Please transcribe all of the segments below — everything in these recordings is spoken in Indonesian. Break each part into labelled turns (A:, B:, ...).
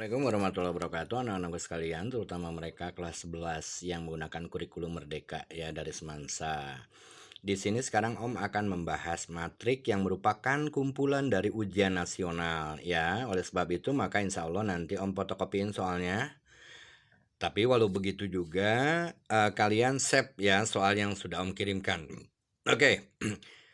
A: Assalamualaikum warahmatullahi wabarakatuh, anak-anakku sekalian, terutama mereka kelas 11 yang menggunakan kurikulum Merdeka ya dari Semansa. Di sini sekarang Om akan membahas matrik yang merupakan kumpulan dari ujian nasional ya. Oleh sebab itu maka insya Allah nanti Om fotokopiin soalnya. Tapi walau begitu juga kalian save ya soal yang sudah Om kirimkan. Oke.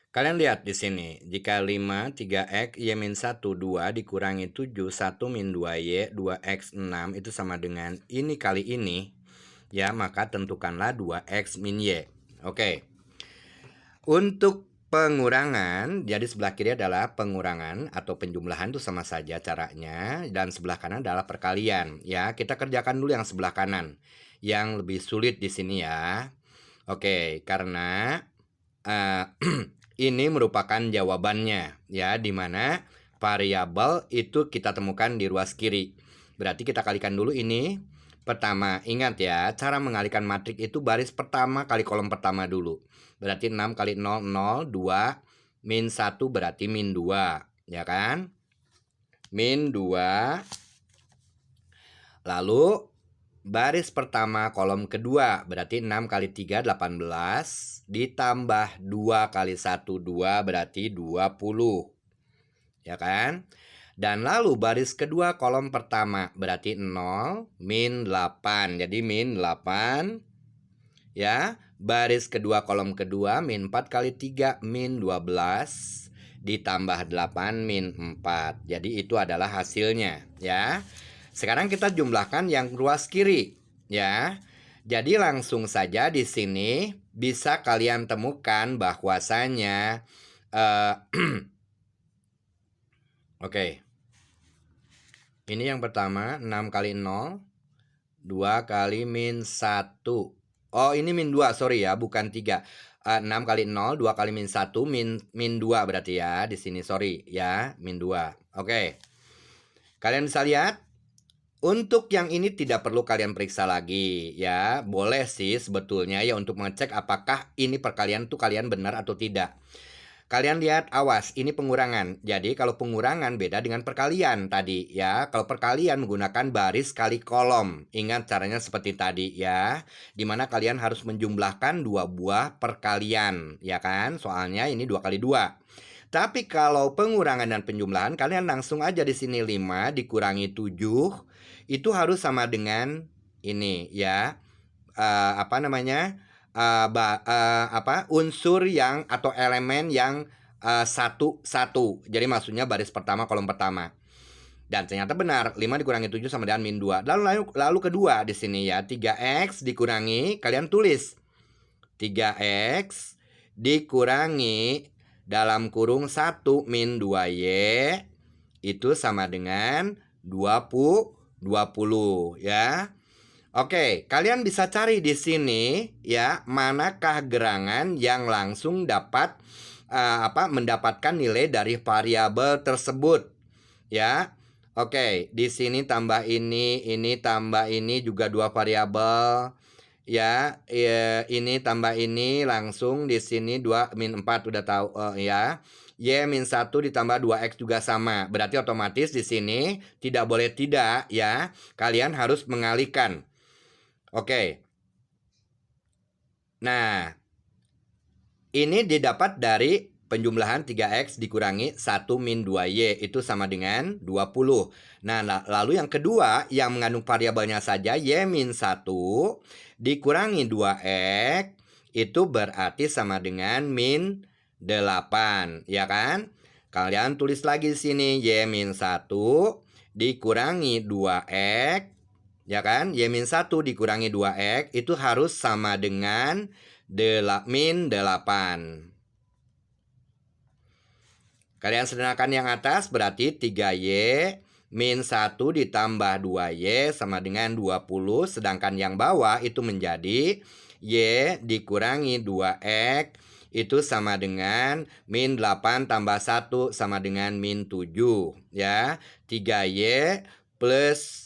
A: Kalian lihat di sini, jika 5, 3x, y min 1, 2 dikurangi 7, 1 min 2y, 2x, 6 itu sama dengan ini kali ini, ya maka tentukanlah 2x min y. Oke. Untuk pengurangan, jadi sebelah kiri adalah pengurangan atau penjumlahan itu sama saja caranya, dan sebelah kanan adalah perkalian. Ya, kita kerjakan dulu yang sebelah kanan, yang lebih sulit di sini ya. Oke, karena ini merupakan jawabannya ya, di mana variabel itu kita temukan di ruas kiri. Berarti kita kalikan dulu ini. Pertama, ingat ya, cara mengalihkan matrik itu baris pertama kali kolom pertama dulu. Berarti 6 kali 0, 0, 2, min 1 berarti min 2, ya kan? Min 2. Lalu baris pertama kolom kedua berarti 6 kali 3 18 ditambah 2 kali 1 2 berarti 20. Ya kan? Dan lalu baris kedua kolom pertama berarti 0 min 8. Jadi min 8. Ya. Baris kedua kolom kedua min 4 kali 3 min 12 ditambah 8 min 4. Jadi itu adalah hasilnya ya. Sekarang kita jumlahkan yang ruas kiri ya. Jadi langsung saja di sini bisa kalian temukan bahwasanya oke. Ini yang pertama 6 kali 0 2 kali min 1. Oh, ini min 2, sorry ya, bukan 3. 6 kali 0 2 kali min 1 min 2 berarti ya di sini, sorry ya, min 2. Oke. Kalian bisa lihat. Untuk yang ini tidak perlu kalian periksa lagi ya. Boleh sih sebetulnya ya untuk mengecek apakah ini perkalian tuh kalian benar atau tidak. Kalian lihat, awas, ini pengurangan. Jadi kalau pengurangan beda dengan perkalian tadi ya. Kalau perkalian menggunakan baris kali kolom. Ingat caranya seperti tadi ya. Dimana kalian harus menjumlahkan 2 buah perkalian ya kan. Soalnya ini 2 kali 2. Tapi kalau pengurangan dan penjumlahan kalian langsung aja di sini 5 dikurangi 7 itu harus sama dengan ini ya. Apa namanya? Unsur yang atau elemen yang satu. Jadi maksudnya baris pertama kolom pertama. Dan ternyata benar, 5 dikurangi 7 sama dengan min 2. Lalu kedua di sini ya, 3x dikurangi, kalian tulis 3x dikurangi dalam kurung 1 min 2y itu sama dengan 20 ya. Oke, kalian bisa cari di sini ya, manakah gerangan yang langsung dapat mendapatkan nilai dari variabel tersebut ya. Oke, di sini tambah ini tambah ini juga 2 variabel ya. Ini tambah ini langsung di sini 2 min 4 udah tahu ya. Y min 1 ditambah 2x juga sama. Berarti otomatis di sini tidak boleh tidak ya. Kalian harus mengalihkan. Oke. Nah, ini didapat dari penjumlahan 3x dikurangi 1 min 2y itu sama dengan 20. Nah, lalu yang kedua yang mengandung variabelnya saja y min 1 dikurangi 2x itu berarti sama dengan min 8, ya kan? Kalian tulis lagi di sini y min 1 dikurangi 2x, ya kan? Y min 1 dikurangi 2x itu harus sama dengan min 8. Kalian sederhanakan yang atas berarti 3y min 1 ditambah 2y sama dengan 20. Sedangkan yang bawah itu menjadi y dikurangi 2x itu sama dengan min 8 tambah 1 sama dengan min 7 ya. 3y plus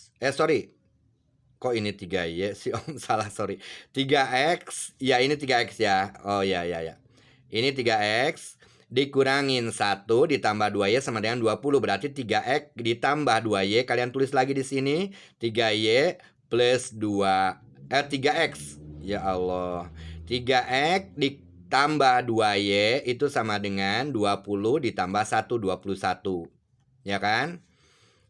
A: kok ini 3y sih Om, salah, sorry. 3x, ya ini 3x ya. Oh ya. Ini 3x dikurangin 1 ditambah 2Y sama dengan 20. Berarti 3X ditambah 2Y. Kalian tulis lagi di sini. 3Y plus 3X. Ya Allah. 3X ditambah 2Y itu sama dengan 20 ditambah 1, 21. Ya kan?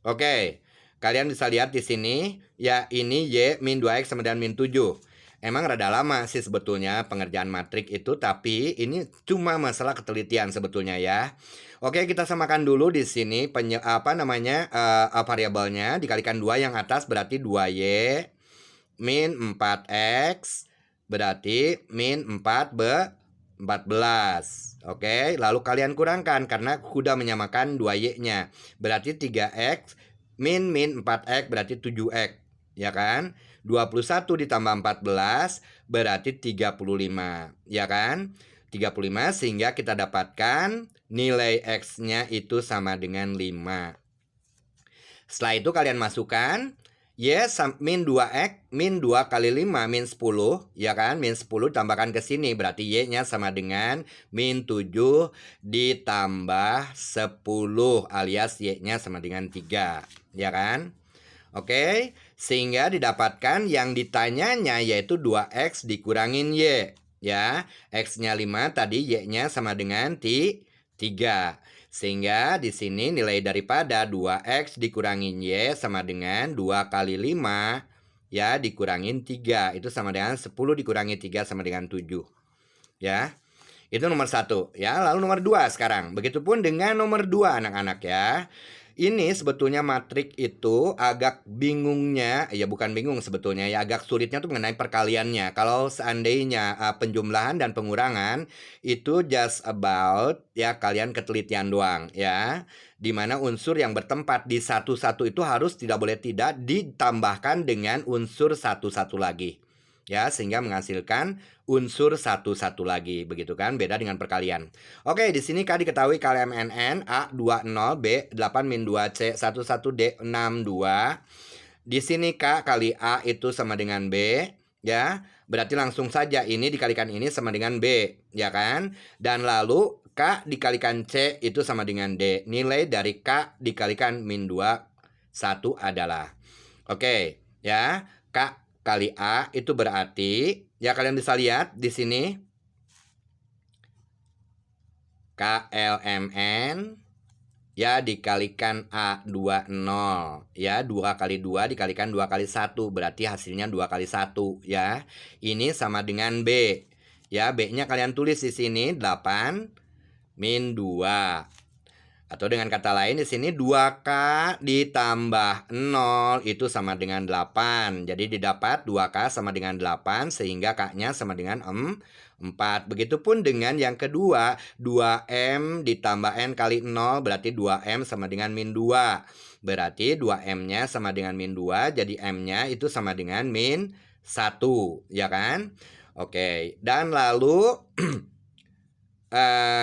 A: Oke. Kalian bisa lihat di sini. Ya ini Y min 2X sama dengan min 7. Emang rada lama sih sebetulnya pengerjaan matrik itu, tapi ini cuma masalah ketelitian sebetulnya ya. Oke, kita samakan dulu di sini variabelnya dikalikan 2 yang atas berarti 2Y min 4X berarti min 14. Oke, lalu kalian kurangkan karena sudah menyamakan 2Y-nya. Berarti 3X min 4X berarti 7X, ya kan? 21 ditambah 14 berarti 35, ya kan? 35 sehingga kita dapatkan nilai X-nya itu sama dengan 5. Setelah itu kalian masukkan Y min 2X min 2 kali 5 min 10, ya kan? Min 10 tambahkan ke sini berarti Y-nya sama dengan min 7 ditambah 10 alias Y-nya sama dengan 3, ya kan? Oke, sehingga didapatkan yang ditanyanya yaitu 2X dikurangin Y. Ya, X-nya 5 tadi Y-nya sama dengan 3. Sehingga di sini nilai daripada 2X dikurangin Y sama dengan 2 kali 5 ya dikurangin 3. Itu sama dengan 10 dikurangi 3 sama dengan 7. Ya, itu nomor 1 ya. Lalu nomor 2 sekarang. Begitupun dengan nomor 2 anak-anak ya. Ini sebetulnya matrik itu agak bingungnya, ya bukan bingung sebetulnya ya, agak sulitnya tuh mengenai perkaliannya. Kalau seandainya penjumlahan dan pengurangan itu just about ya kalian ketelitian doang ya. Dimana unsur yang bertempat di satu-satu itu harus tidak boleh tidak ditambahkan dengan unsur satu-satu lagi. Ya, sehingga menghasilkan unsur satu-satu lagi, begitu kan? Beda dengan perkalian. Oke, di sini K diketahui KLMNN A 20 B 8 min 2 C 11 D 62. Di sini K kali A itu sama dengan B, ya. Berarti langsung saja ini dikalikan ini sama dengan B, ya kan? Dan lalu K dikalikan C itu sama dengan D. Nilai dari K dikalikan min 2 1 adalah. Oke, ya. K kali A itu berarti ya kalian bisa lihat di sini KLMN ya dikalikan A20 ya 2 kali 2 dikalikan 2 kali 1 berarti hasilnya 2 kali 1 ya. Ini sama dengan B. Ya, B-nya kalian tulis di sini 8 min 2. Atau dengan kata lain di sini 2K ditambah 0 itu sama dengan 8. Jadi didapat 2K sama dengan 8 sehingga K-nya sama dengan 4. Begitupun dengan yang kedua 2M ditambah N kali 0 berarti 2M sama dengan min 2. Berarti 2M-nya sama dengan min 2 jadi M-nya itu sama dengan min 1, ya kan? Oke, dan lalu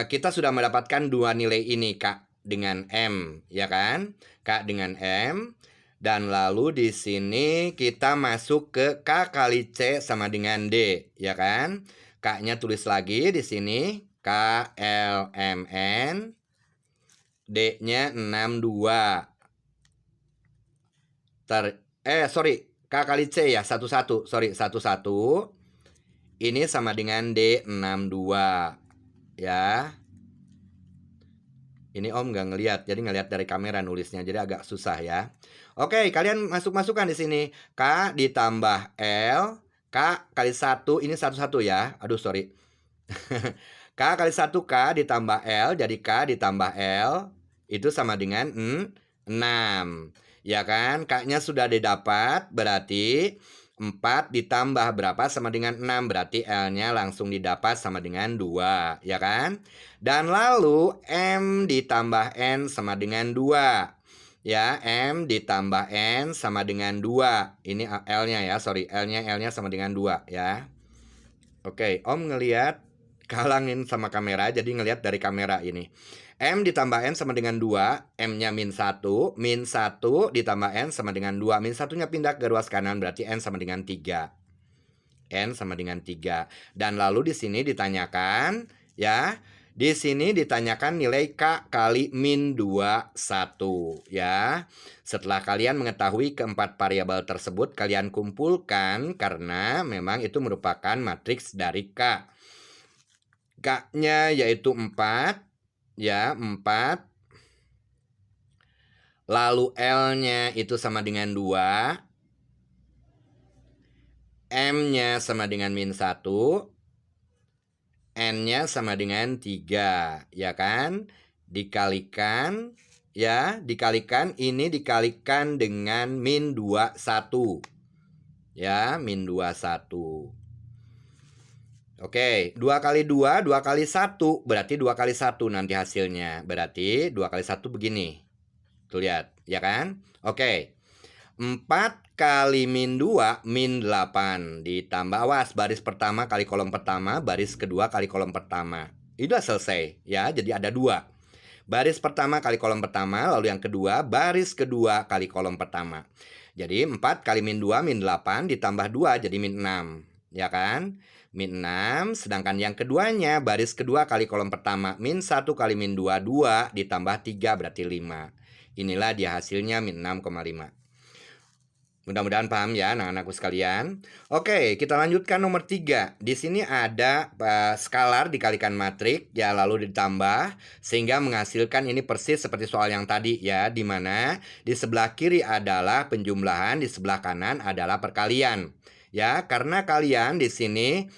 A: kita sudah mendapatkan dua nilai ini K dengan M, ya kan? K dengan M. Dan lalu di sini kita masuk ke K kali C sama dengan D, ya kan? K-nya tulis lagi di sini KLMN. D-nya 62. K kali C ya, 11. Sorry, 11. Ini sama dengan D62, ya. Ini Om nggak ngelihat, jadi ngelihat dari kamera nulisnya, jadi agak susah ya. Oke, kalian masukkan di sini K ditambah L, K kali 1, ini 1 ya. Aduh, sorry. K kali 1 K ditambah L, jadi K ditambah L, itu sama dengan 6. Ya kan, K-nya sudah didapat, berarti 4 ditambah berapa sama dengan 6, berarti L-nya langsung didapat sama dengan 2, ya kan? Dan lalu M ditambah N sama dengan 2. Ya, M ditambah N sama dengan 2. Ini L-nya ya, sorry, L-nya sama dengan 2 ya. Oke, Om ngelihat kalangin sama kamera, jadi ngelihat dari kamera ini. M ditambah N sama dengan 2, M-nya min 1 ditambah N sama dengan 2. Min 1-nya pindah ke ruas kanan, berarti N sama dengan 3. N sama dengan 3. Dan lalu di sini ditanyakan, ya, Di sini ditanyakan nilai K kali min 21 ya. Setelah kalian mengetahui keempat variabel tersebut, kalian kumpulkan karena memang itu merupakan matriks dari K. K-nya yaitu 4 ya, 4. Lalu L-nya itu sama dengan 2. M-nya sama dengan min 1. N-nya sama dengan 3, ya kan? Dikalikan, ya, dikalikan, ini dikalikan dengan min 21. Ya, min 21. Oke, 2 kali 2, 2 kali 1, berarti 2 kali 1 nanti hasilnya. Berarti 2 kali 1 begini. Tuh lihat, ya kan? Oke. 4 kali min 2, min 8. Ditambah, awas, baris pertama kali kolom pertama, baris kedua kali kolom pertama. Itu udah selesai, ya. Jadi ada 2. Baris pertama kali kolom pertama, lalu yang kedua, baris kedua kali kolom pertama. Jadi 4 kali min 2, min 8, ditambah 2, jadi min 6. Ya kan? Min 6, sedangkan yang keduanya, baris kedua kali kolom pertama, min 1 kali min 2, 2, ditambah 3, berarti 5. Inilah dia hasilnya min 6,5. Mudah-mudahan paham ya anak-anakku sekalian. Oke, kita lanjutkan nomor 3. Di sini ada skalar dikalikan matrik ya, lalu ditambah sehingga menghasilkan ini persis seperti soal yang tadi ya, di mana di sebelah kiri adalah penjumlahan, di sebelah kanan adalah perkalian. Ya, karena kalian di sini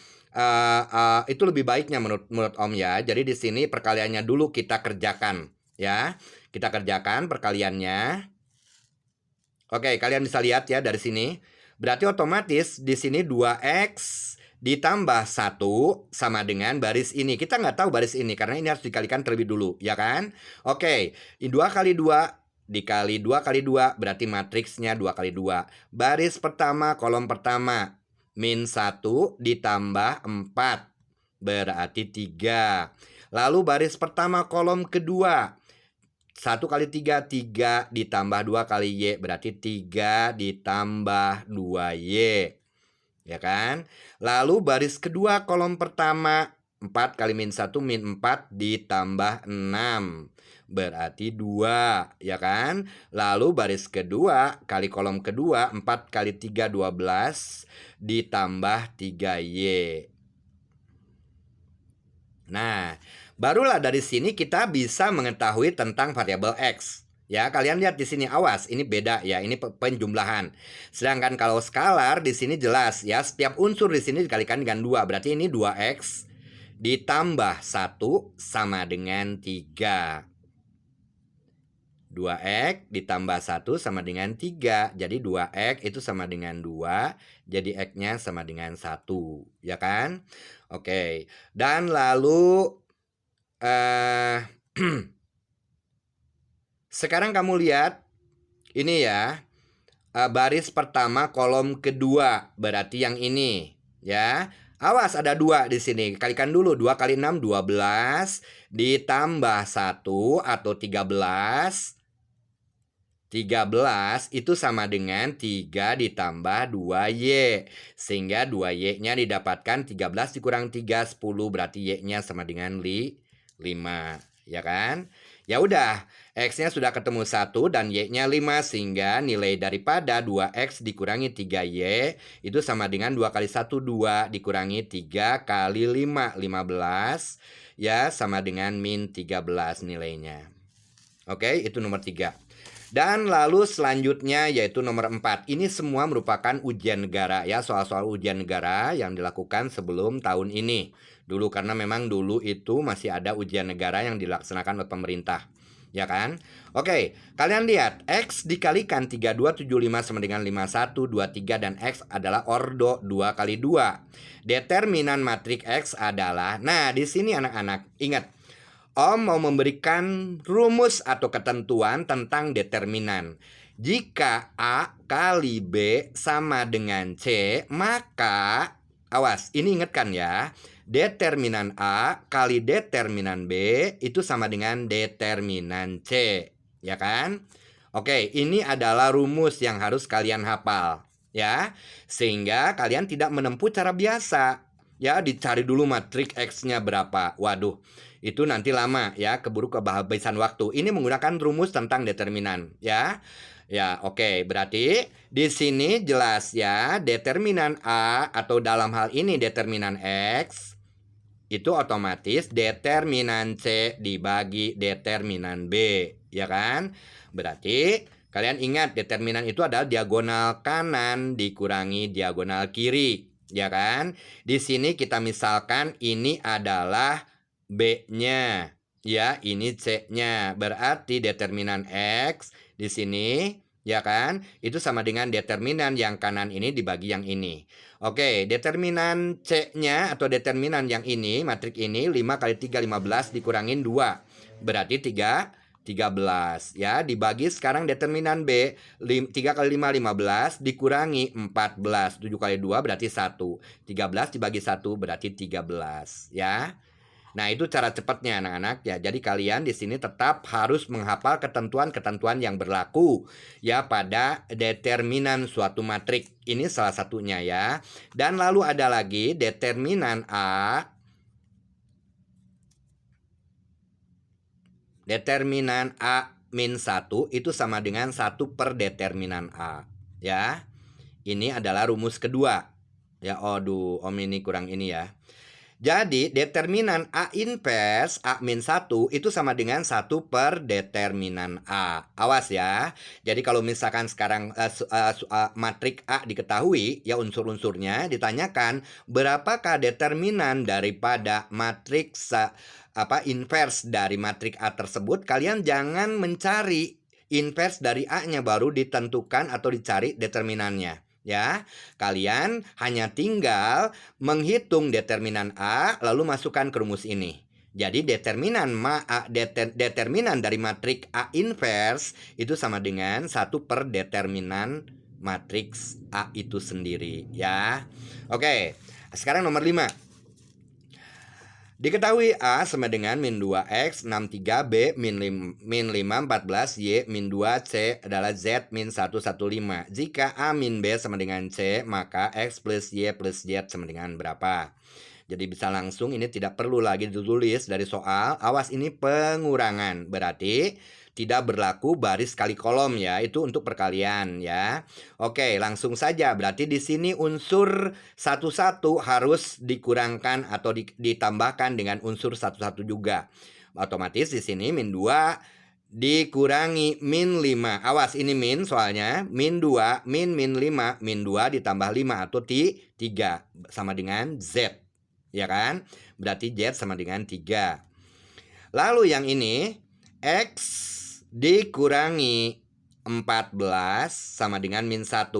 A: itu lebih baiknya menurut Om ya. Jadi di sini perkaliannya dulu kita kerjakan ya. Kita kerjakan perkaliannya. Oke, kalian bisa lihat ya dari sini. Berarti otomatis di sini 2x ditambah 1 sama dengan baris ini. Kita nggak tahu baris ini karena ini harus dikalikan terlebih dulu, ya kan? Oke, 2 kali 2 dikali 2 kali 2 berarti matriksnya 2 kali 2. Baris pertama, kolom pertama, min 1 ditambah 4 berarti 3. Lalu baris pertama kolom kedua, 1 kali 3, 3 ditambah 2 kali Y, berarti 3 ditambah 2Y. Ya kan? Lalu baris kedua kolom pertama, 4 kali min 1, min 4 ditambah 6. Berarti 2, ya kan? Lalu baris kedua kali kolom kedua, 4 kali 3, 12 ditambah 3Y. Nah, barulah dari sini kita bisa mengetahui tentang variabel X. Ya, kalian lihat di sini, awas, ini beda ya, ini penjumlahan. Sedangkan kalau skalar di sini jelas ya, setiap unsur di sini dikalikan dengan 2, berarti ini 2x ditambah 1 sama dengan 3. 2x ditambah 1 sama dengan 3. Jadi 2x itu sama dengan 2, jadi x-nya sama dengan 1, ya kan? Oke, dan lalu sekarang kamu lihat ini ya, baris pertama kolom kedua, berarti yang ini ya. Awas, ada 2 di sini. Kalikan dulu, 2 kali 6 12 ditambah 1 atau 13. 13 itu sama dengan 3 ditambah 2Y. Sehingga 2Y-nya didapatkan 13 dikurang 3, 10. Berarti Y-nya sama dengan 5. Ya kan? Ya udah, X-nya sudah ketemu 1 dan Y-nya 5. Sehingga nilai daripada 2X dikurangi 3Y itu sama dengan 2 kali 1, 2 dikurangi 3 kali 5, 15. Ya, sama dengan min 13 nilainya. Oke, itu nomor 3. Dan lalu selanjutnya yaitu nomor 4. Ini semua merupakan ujian negara ya, soal-soal ujian negara yang dilakukan sebelum tahun ini. Dulu karena memang dulu itu masih ada ujian negara yang dilaksanakan oleh pemerintah. Ya kan? Oke, kalian lihat X dikalikan 3275 sama dengan 5123 dan X adalah ordo 2 kali 2. Determinan matrik X adalah, nah di sini anak-anak ingat, Om mau memberikan rumus atau ketentuan tentang determinan. Jika A kali B sama dengan C, maka, awas, ini ingatkan ya, determinan A kali determinan B itu sama dengan determinan C, ya kan? Oke, ini adalah rumus yang harus kalian hafal, ya. Sehingga kalian tidak menempuh cara biasa. Ya, dicari dulu matriks X-nya berapa. Waduh, itu nanti lama ya, keburu kehabisan waktu. Ini menggunakan rumus tentang determinan ya. Ya, oke. Berarti di sini jelas ya, determinan A atau dalam hal ini determinan X itu otomatis determinan C dibagi determinan B, ya kan? Berarti kalian ingat determinan itu adalah diagonal kanan dikurangi diagonal kiri, ya kan? Di sini kita misalkan ini adalah B-nya, ya, ini C-nya. Berarti determinan X di sini, ya kan? Itu sama dengan determinan yang kanan ini dibagi yang ini. Oke, determinan C-nya atau determinan yang ini, matriks ini 5 kali 3, 15 dikurangin 2. Berarti 13 ya. Dibagi sekarang determinan B, 3 kali 5, 15 dikurangi 14. 7 kali 2 berarti 1. 13 dibagi 1 berarti 13 ya. Nah, itu cara cepatnya anak-anak ya. Jadi kalian di sini tetap harus menghafal ketentuan-ketentuan yang berlaku ya pada determinan suatu matriks. Ini salah satunya ya. Dan lalu ada lagi determinan A. Determinan A min 1 itu sama dengan 1 per determinan A ya. Ini adalah rumus kedua. Ya, aduh, Om ini kurang ini ya. Jadi determinan A inverse A min 1 itu sama dengan 1 per determinan A. Awas ya. Jadi kalau misalkan sekarang matriks A diketahui ya unsur-unsurnya, ditanyakan berapakah determinan daripada matriks inverse dari matriks A tersebut, kalian jangan mencari inverse dari A-nya baru ditentukan atau dicari determinannya. Ya, kalian hanya tinggal menghitung determinan A lalu masukkan ke rumus ini. Jadi determinan dari matriks A inverse itu sama dengan 1 per determinan matriks A itu sendiri ya. Oke, sekarang nomor 5. Diketahui A sama dengan min 2X 63, B min 5 14, Y min 2, C adalah Z min 115. Jika A min B sama dengan C, maka X plus Y plus Z sama dengan berapa? Jadi bisa langsung, ini tidak perlu lagi ditulis dari soal. Awas, ini pengurangan. Berarti tidak berlaku baris kali kolom ya, itu untuk perkalian ya. Oke, langsung saja. Berarti di sini unsur 1-1 harus dikurangkan atau ditambahkan dengan unsur 1-1 juga. Otomatis di sini min 2 dikurangi min 5. Awas, ini min soalnya. Min 2, min 5, min 2 ditambah 5 atau 3 sama dengan Z. Ya kan? Berarti Z sama dengan 3. Lalu yang ini X dikurangi 14 sama dengan min 1.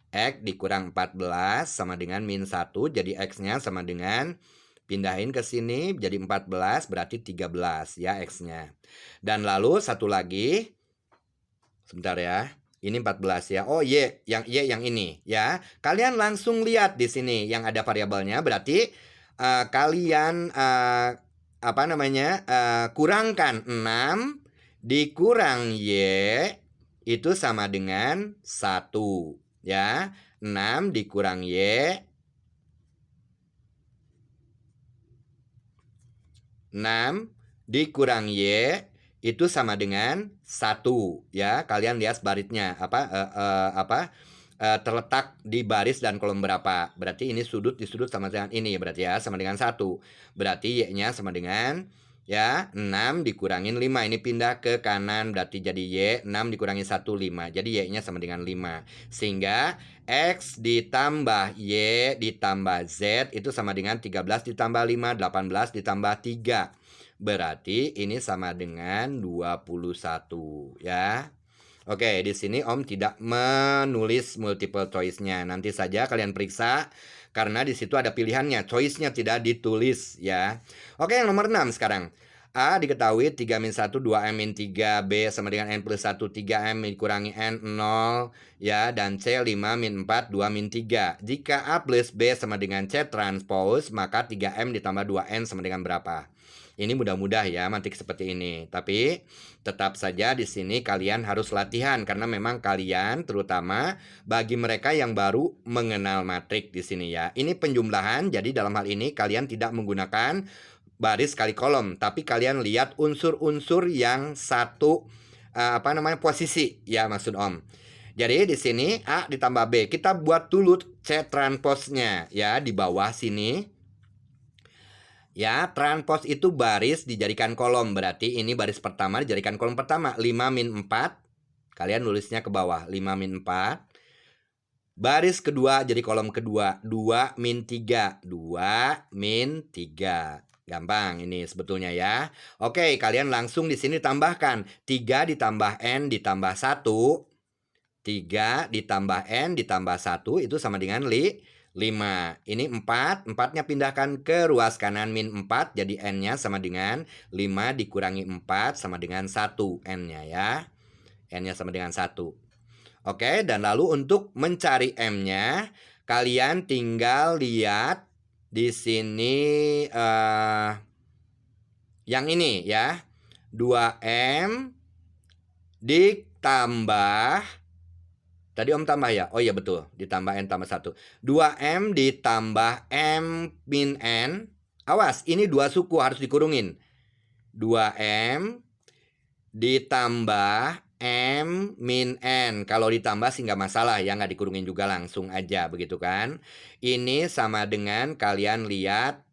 A: X dikurang 14 sama dengan min 1. Jadi X-nya sama dengan, pindahin ke sini jadi 14 berarti 13 ya X-nya. Dan lalu satu lagi, sebentar ya. Ini 14 ya. Oh, Y yang ini ya. Kalian langsung lihat di sini yang ada variabelnya, berarti kalian kurangkan 6 dikurang Y itu sama dengan 1 ya. 6 dikurang Y 6 dikurang Y itu sama dengan 1 ya. Kalian lihat barisnya terletak di baris dan kolom berapa. Berarti ini sudut di sudut sama dengan ini berarti ya, sama dengan 1. Berarti Y-nya sama dengan ya 6 dikurangin 5. Ini pindah ke kanan berarti jadi Y 6 dikurangi 1 5. Jadi Y-nya sama dengan 5. Sehingga X ditambah Y ditambah Z itu sama dengan 13 ditambah 5 18 ditambah 3. Berarti ini sama dengan 21 ya. Oke, di sini Om tidak menulis multiple choice-nya. Nanti saja kalian periksa karena di situ ada pilihannya. Choice-nya tidak ditulis ya. Oke, yang nomor 6 sekarang. A diketahui 3 min 1 2M min 3, B sama dengan N plus 1 3M dikurangi N 0 ya, dan C 5 min 4 2 min 3. Jika A plus B sama dengan C transpose, maka 3M ditambah 2N sama dengan berapa? Ini mudah-mudah ya matrik seperti ini. Tapi tetap saja di sini kalian harus latihan karena memang kalian terutama bagi mereka yang baru mengenal matrik di sini ya. Ini penjumlahan, jadi dalam hal ini kalian tidak menggunakan baris kali kolom, tapi kalian lihat unsur-unsur yang satu posisi ya maksud Om. Jadi di sini A ditambah B. Kita buat dulu C transposnya ya di bawah sini. Ya, transpos itu baris dijadikan kolom. Berarti ini baris pertama dijadikan kolom pertama. 5 min 4. Kalian nulisnya ke bawah. 5 min 4. Baris kedua jadi kolom kedua. 2 min 3. 2 min 3. Gampang ini sebetulnya ya. Oke, kalian langsung di sini tambahkan. 3 ditambah N ditambah 1. 3 ditambah N ditambah 1 itu sama dengan 5. Ini 4. 4-nya pindahkan ke ruas kanan min 4. Jadi N-nya sama dengan 5 dikurangi 4 sama dengan 1 N-nya ya. N-nya sama dengan 1. Oke, dan lalu untuk mencari M-nya, kalian tinggal lihat di sini yang ini ya. 2M ditambah, tadi Om tambah ya? Oh iya betul, ditambah N tambah 1. 2M ditambah M min N. Awas, ini 2 suku harus dikurungin. 2M ditambah M min N. Kalau ditambah sih nggak masalah ya, nggak dikurungin juga langsung aja begitu kan. Ini sama dengan kalian lihat,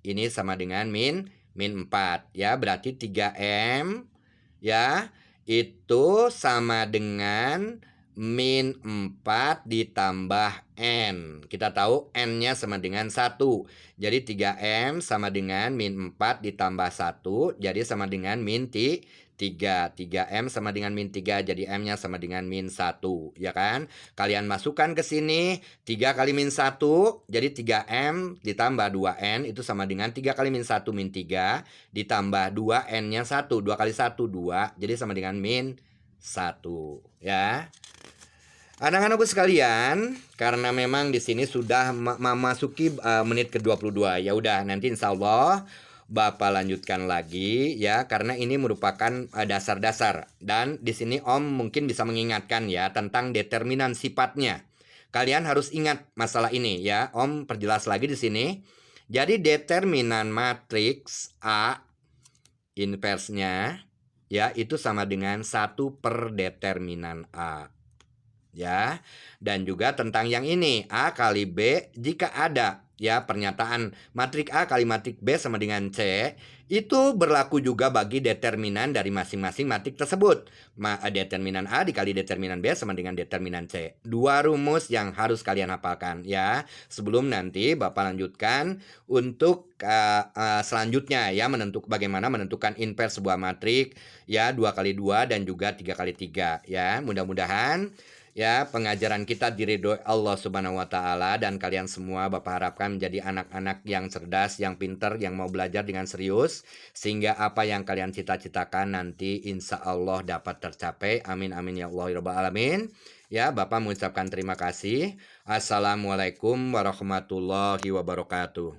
A: ini sama dengan min 4 ya. Berarti 3M ya, itu sama dengan min 4 ditambah N. Kita tahu N-nya sama dengan 1. Jadi 3M sama dengan min 4 ditambah 1. Jadi sama dengan min 3. 3M sama dengan min 3. Jadi M-nya sama dengan min 1. Ya kan? Kalian masukkan ke sini. 3 kali min 1. Jadi 3M ditambah 2N. Itu sama dengan 3 kali min 1 min 3. Ditambah 2N-nya 1. 2 kali 1, 2. Jadi sama dengan min 1. Ya. Anak-anakku sekalian, karena memang di sini sudah memasuki menit ke-22. Ya udah, nanti insya Allah Bapak lanjutkan lagi ya, karena ini merupakan dasar-dasar. Dan di sini Om mungkin bisa mengingatkan ya tentang determinan sifatnya. Kalian harus ingat masalah ini ya. Om perjelas lagi di sini. Jadi determinan matriks A inversnya ya itu sama dengan 1 per determinan A. Ya, dan juga tentang yang ini A kali B jika ada ya pernyataan matrik A kali matrik B sama dengan C, itu berlaku juga bagi determinan dari masing-masing matrik tersebut. Determinan A dikali determinan B sama dengan determinan C. 2 rumus yang harus kalian hafalkan ya. Sebelum nanti Bapak lanjutkan untuk selanjutnya ya, bagaimana menentukan inverse sebuah matrik ya, 2 kali 2 dan juga 3 kali 3 ya. Mudah-mudahan ya pengajaran kita diridhoi Allah Subhanahu wa taala, dan kalian semua Bapak harapkan menjadi anak-anak yang cerdas, yang pintar, yang mau belajar dengan serius, sehingga apa yang kalian cita-citakan nanti insya Allah dapat tercapai. Amin amin ya Allah ya Rabbal alamin. Ya, Bapak mengucapkan terima kasih. Assalamualaikum warahmatullahi wabarakatuh.